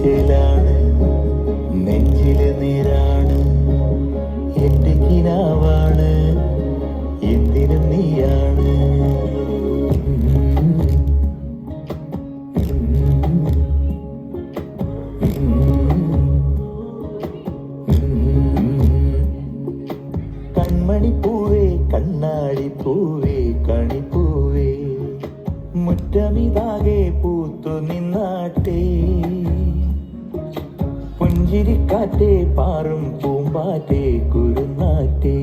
ചേലാണ് നെഞ്ചില് നേരാണ് എന്റെ കിനാവാണ് എന്തിനും നീയാണ് കൺമണിപ്പൂവേ കണ്ണാടിപ്പൂവേ കണിപ്പൂവേ മുറ്റമിതാകെ പൂത്തു നിന്നാട്ടെ പുഞ്ചിരിക്കാറ്റേ പാറും പൂമ്പാറ്റേ കുരുന്നാറ്റേ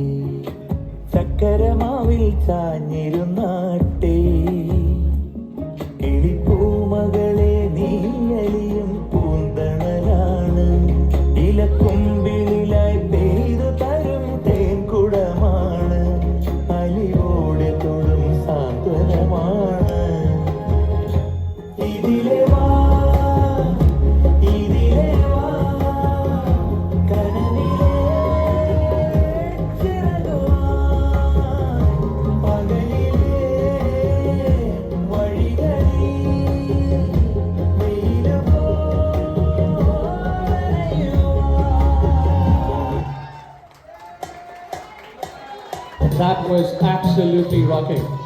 ചക്കരമാവിൽ ചാഞ്ഞിരുന്നാട്ടെ കിളിപ്പൂമകളെ നീയലിയും പൂന്തണലാണ് ഇലക്കൊമ്പിളിലായി പെയ്തു തരും തേൻകുടമാണ് അലിയോടെ തൊടും സാന്ത്വനമാണ് ഇതിലെ വാ ഇതിലെ വാ കനവിലെ ചിറകുവാൻ പകലിലെ വഴികളിൽ വെയില് That was absolutely rocking.